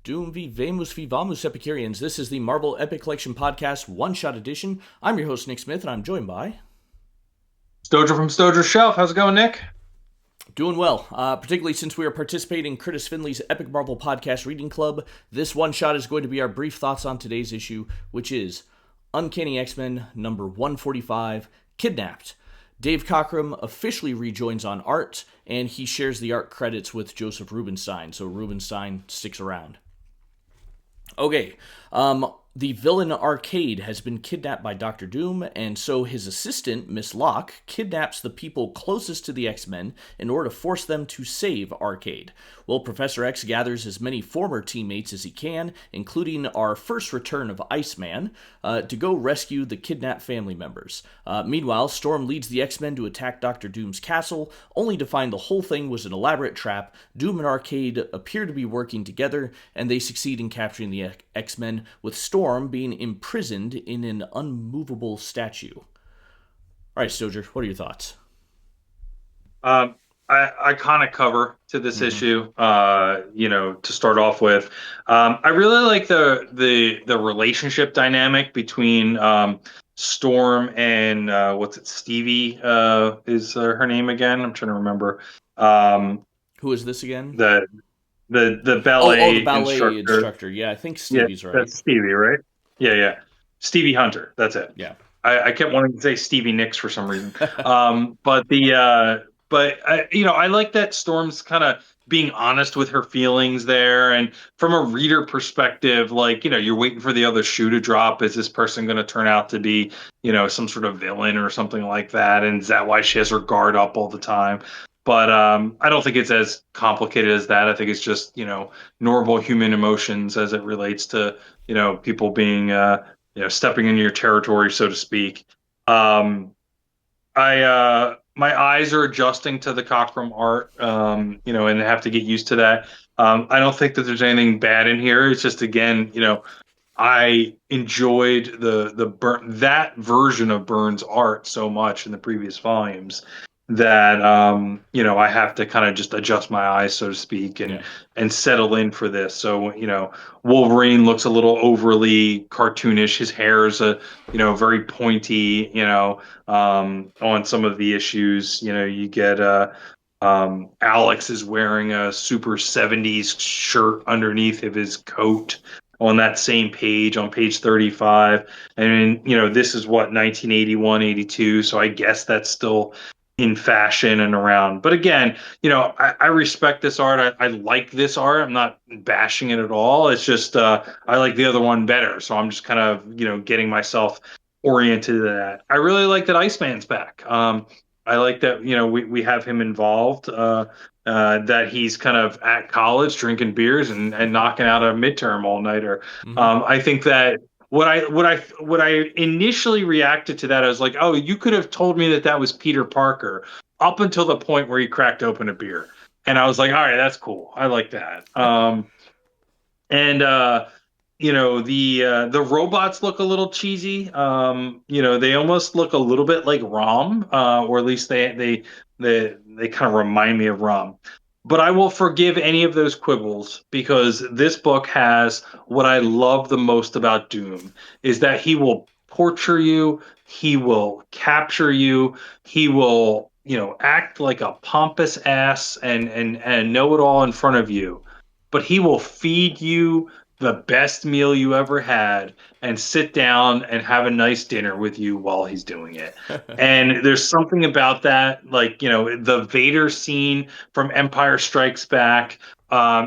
Doom vivamus vivamus Epicureans. This is the Marvel Epic Collection Podcast One-Shot Edition. I'm your host, Nick Smith, and I'm joined by... Stojr from Stojr's Shelf. How's it going, Nick? Doing well, particularly since we are participating in Kurtis Findlay's Epic Marvel Podcast Reading Club. This one-shot is going to be our brief thoughts on today's issue, which is Uncanny X Men number 145, Kidnapped. Dave Cockrum officially rejoins on art, and he shares the art credits with Joseph Rubinstein, so Rubinstein sticks around. Okay, the villain Arcade has been kidnapped by Doctor Doom, and so his assistant, Miss Locke, kidnaps the people closest to the X-Men in order to force them to save Arcade. Well, Professor X gathers as many former teammates as he can, including our first return of Iceman, to go rescue the kidnapped family members. Meanwhile, Storm leads the X-Men to attack Doctor Doom's castle, only to find the whole thing was an elaborate trap. Doom and Arcade appear to be working together, and they succeed in capturing the X-Men, with Storm being imprisoned in an unmovable statue. All right, Stojr, what are your thoughts? Iconic cover to this issue. To start off with, I really like the relationship dynamic between Storm and Stevie is her name again? I'm trying to remember. Who is this again? The ballet, the ballet instructor. Yeah, I think Stevie's right. That's Stevie, right? Yeah. Stevie Hunter. That's it. Yeah. I kept wanting to say Stevie Nicks for some reason. I like that Storm's kind of being honest with her feelings there. And from a reader perspective, you're waiting for the other shoe to drop. Is this person going to turn out to be, some sort of villain or something like that? And is that why she has her guard up all the time? But I don't think it's as complicated as that. I think it's just, normal human emotions as it relates to, people being, stepping into your territory, so to speak. My eyes are adjusting to the Cockrum art, and have to get used to that. I don't think that there's anything bad in here. It's just, again, I enjoyed that version of Byrne's art so much in the previous volumes that I have to kind of just adjust my eyes, so to speak, and settle in for this. So Wolverine looks a little overly cartoonish. His hair is very pointy. On some of the issues, you get Alex is wearing a super 70s shirt underneath of his coat on that same page, on page 35. And this is 1981, 82, so I guess that's still in fashion and around. But again, I respect this art. I like this art. I'm not bashing it at all. It's just I like the other one better. So I'm just kind of, getting myself oriented to that. I really like that Iceman's back. I like that, we have him involved, that he's kind of at college drinking beers and knocking out a midterm all-nighter. I think that what I initially reacted to that, I was like, oh, you could have told me that was Peter Parker up until the point where he cracked open a beer. And I was like, all right, that's cool. I like that. The robots look a little cheesy. They almost look a little bit like Rom, or at least they kind of remind me of Rom. But I will forgive any of those quibbles, because this book has what I love the most about Doom, is that he will torture you, he will capture you, he will, act like a pompous ass and know it all in front of you. But he will feed you the best meal you ever had and sit down and have a nice dinner with you while he's doing it. And there's something about that, the Vader scene from Empire Strikes Back.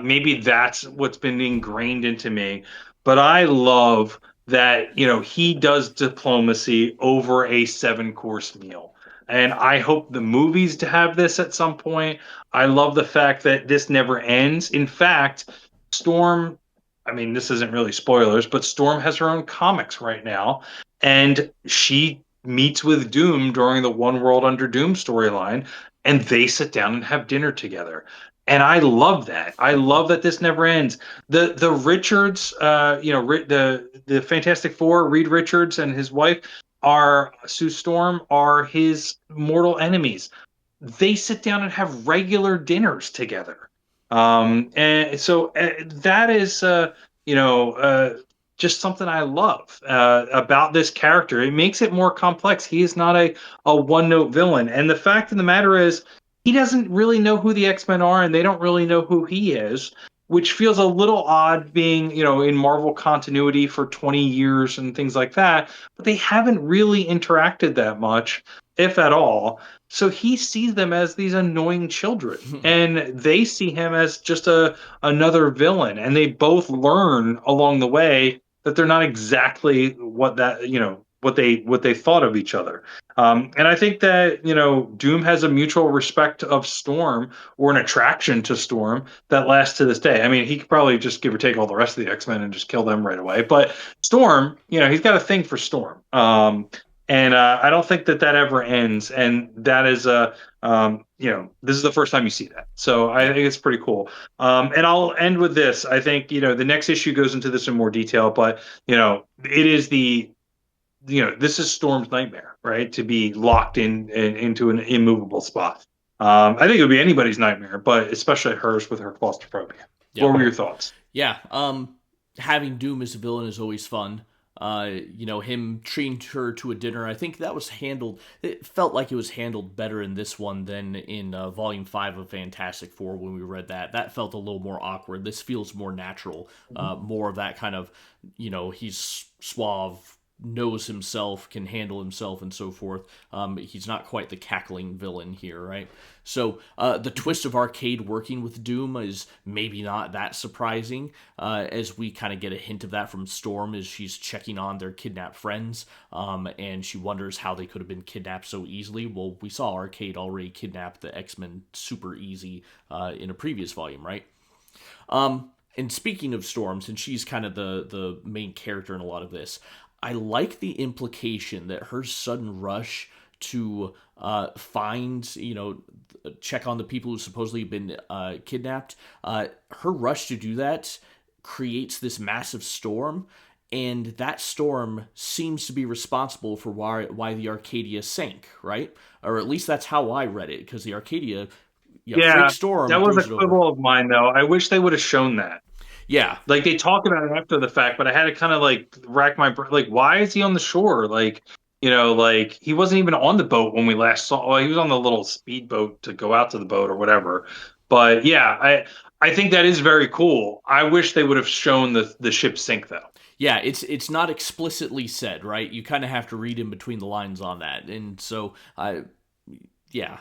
Maybe that's what's been ingrained into me. But I love that, he does diplomacy over a 7-course meal. And I hope the movies to have this at some point. I love the fact that this never ends. In fact, Storm, I mean, this isn't really spoilers, but Storm has her own comics right now, and she meets with Doom during the One World Under Doom storyline, and they sit down and have dinner together. And I love that. I love that this never ends. The Richards, the Fantastic Four, Reed Richards and his wife Sue Storm, are his mortal enemies. They sit down and have regular dinners together. And so that is, you know, just something I love about this character. It makes it more complex. He is not a one note villain. And the fact of the matter is, he doesn't really know who the X Men are, and they don't really know who he is, which feels a little odd being, in Marvel continuity for 20 years and things like that. But they haven't really interacted that much, if at all. So he sees them as these annoying children, and they see him as just another villain. And they both learn along the way that they're not exactly what they thought of each other. And I think that Doom has a mutual respect of Storm, or an attraction to Storm, that lasts to this day. I mean, he could probably just give or take all the rest of the X Men and just kill them right away. But Storm, he's got a thing for Storm. And I don't think that ever ends. And that is this is the first time you see that. So I Yeah. think it's pretty cool. And I'll end with this. I think, the next issue goes into this in more detail, but, it is this is Storm's nightmare, right? To be locked into an immovable spot. I think it would be anybody's nightmare, but especially hers with her claustrophobia. What Yep. were your thoughts? Yeah. Having Doom as a villain is always fun. Him treating her to a dinner, I think that was handled. It felt like it was handled better in this one than in Volume 5 of Fantastic Four when we read that. That felt a little more awkward. This feels more natural. More of that kind of, he's suave, knows himself, can handle himself, and so forth. He's not quite the cackling villain here, right? So the twist of Arcade working with Doom is maybe not that surprising, as we kind of get a hint of that from Storm as she's checking on their kidnapped friends, and she wonders how they could have been kidnapped so easily. Well, we saw Arcade already kidnap the X-Men super easy in a previous volume, right? And speaking of Storm, since she's kind of the main character in a lot of this, I like the implication that her sudden rush to find, check on the people who supposedly have been kidnapped, her rush to do that creates this massive storm, and that storm seems to be responsible for why the Arcadia sank, right? Or at least that's how I read it, because the Arcadia, freak Yeah, storm that was a throws it over. quibble of mine, though. I wish they would have shown that. Yeah, Like, they talk about it after the fact, but I had to kind of like rack my brain. Like, why is he on the shore? Like, like he wasn't even on the boat when we last saw. Well, he was on the little speedboat to go out to the boat or whatever. But yeah, I think that is very cool. I wish they would have shown the ship sink, though. yeah, it's not explicitly said, right? You kind of have to read in between the lines on that, and so yeah.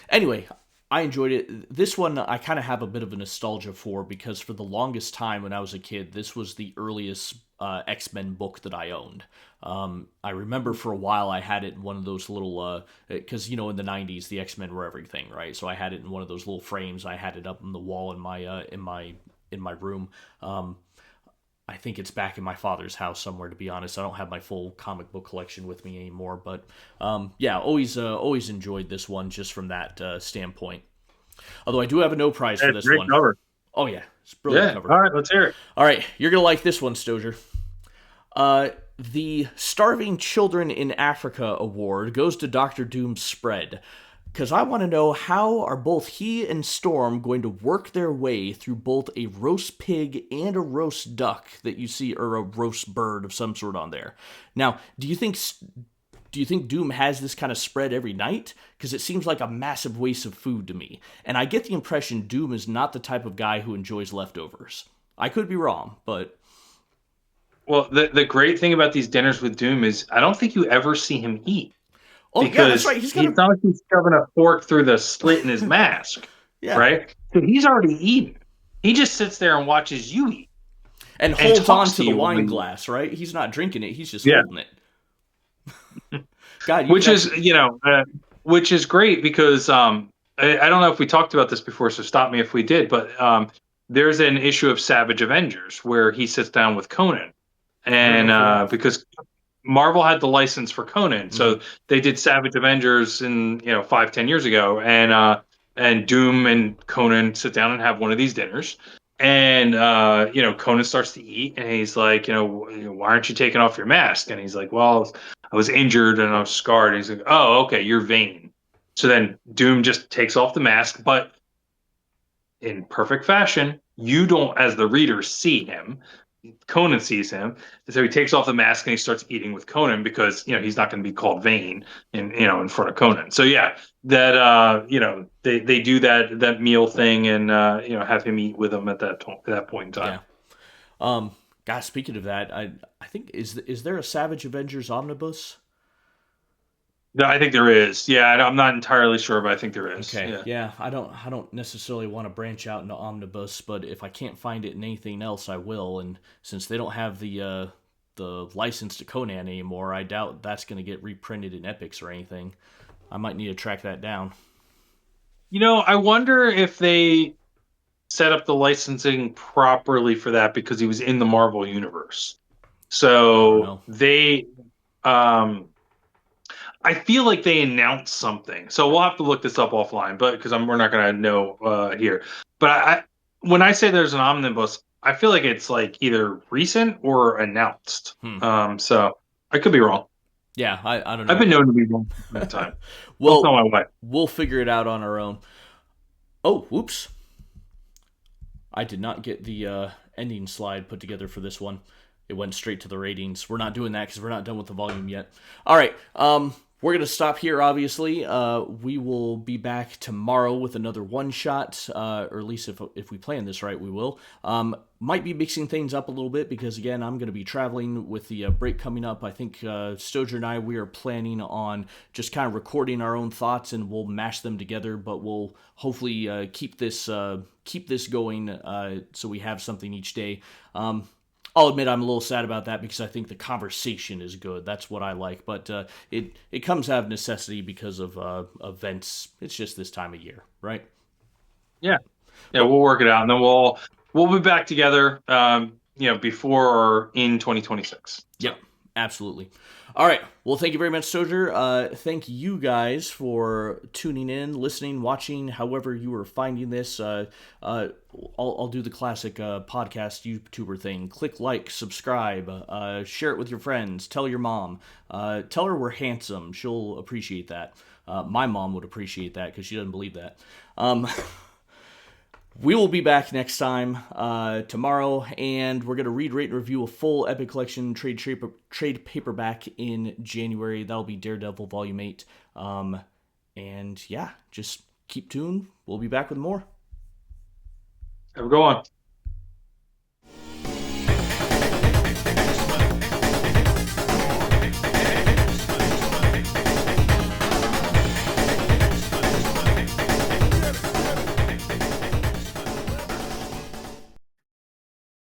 Anyway, I enjoyed it. This one I kind of have a bit of a nostalgia for, because for the longest time when I was a kid, this was the earliest X-Men book that I owned. I remember for a while I had it in one of those little, because in the '90s the X-Men were everything, right? So I had it in one of those little frames. I had it up on the wall in my room. I think it's back in my father's house somewhere, to be honest. I don't have my full comic book collection with me anymore, but yeah, always enjoyed this one just from that standpoint. Although I do have a no prize for this Great one. cover. Oh yeah, it's brilliant Yeah. cover. All right, let's hear it. All right, you're gonna like this one, Stojr. The Starving Children in Africa Award goes to Doctor Doom's spread, because I want to know, how are both he and Storm going to work their way through both a roast pig and a roast duck that you see, or a roast bird of some sort on there. Now, do you think Doom has this kind of spread every night? Because it seems like a massive waste of food to me. And I get the impression Doom is not the type of guy who enjoys leftovers. I could be wrong, but... Well, the great thing about these dinners with Doom is I don't think you ever see him eat, Oh, yeah, that's because right. He's got it's a... not like he's shoving a fork through the slit in his mask, Yeah. right? So he's already eaten. He just sits there and watches you eat And and holds on talks to to the you wine when you glass, right? He's not drinking it. He's just yeah, holding it. God, you which could is actually... which is great because I don't know if we talked about this before, so stop me if we did, but there's an issue of Savage Avengers where he sits down with Conan, I don't know and if we have. because Marvel had the license for Conan, Mm-hmm. so they did Savage Avengers in 5-10 years ago, and Doom and Conan sit down and have one of these dinners, and Conan starts to eat, and he's like, why aren't you taking off your mask? And he's like, well, I was injured and I was scarred. And he's like, oh, okay, you're vain. So then Doom just takes off the mask, but in perfect fashion, you don't, as the reader, see him. Conan sees him, and so he takes off the mask and he starts eating with Conan because he's not going to be called vain in front of Conan. So yeah, that they do that meal thing and have him eat with them at that point in time. Yeah. Um, Guys, speaking of that, I think is there a Savage Avengers omnibus? No, I think there is. Yeah, I'm not entirely sure, but I think there is. Okay, Yeah. yeah, I don't necessarily want to branch out into omnibus, but if I can't find it in anything else, I will. And since they don't have the license to Conan anymore, I doubt that's going to get reprinted in Epics or anything. I might need to track that down. I wonder if they set up the licensing properly for that because he was in the Marvel universe. I don't So know. um, I feel like they announced something. So we'll have to look this up offline, but because we're not going to know here. But when I say there's an omnibus, I feel like it's like either recent or announced. Hmm. So I could be wrong. Yeah, I don't I've know. been known to be wrong from time to time. Don't tell Well, my wife. we'll figure it out on our own. Oh, whoops. I did not get the ending slide put together for this one. It went straight to the ratings. We're not doing that because we're not done with the volume yet. All right. We're going to stop here, obviously. We will be back tomorrow with another one shot, or at least if we plan this right, we will. Might be mixing things up a little bit because, again, I'm going to be traveling with the break coming up. I think Stojr and I, we are planning on just kind of recording our own thoughts and we'll mash them together, but we'll hopefully keep this going so we have something each day. I'll admit I'm a little sad about that because I think the conversation is good. That's what I like, but it comes out of necessity because of events. It's just this time of year, right? Yeah, yeah, Well, we'll work it out, and then we'll be back together. Before or in 2026. yep, So absolutely. All right. Well, thank you very much, Sojer. Thank you guys for tuning in, listening, watching, however you are finding this. I'll do the classic podcast YouTuber thing. Click like, subscribe, share it with your friends, tell your mom. Tell her we're handsome. She'll appreciate that. My mom would appreciate that because she doesn't believe that. We will be back next time, tomorrow, and we're going to read, rate, and review a full Epic Collection trade paperback in January. That'll be Daredevil Volume 8. And yeah, just keep tuned. We'll be back with more. have a good one.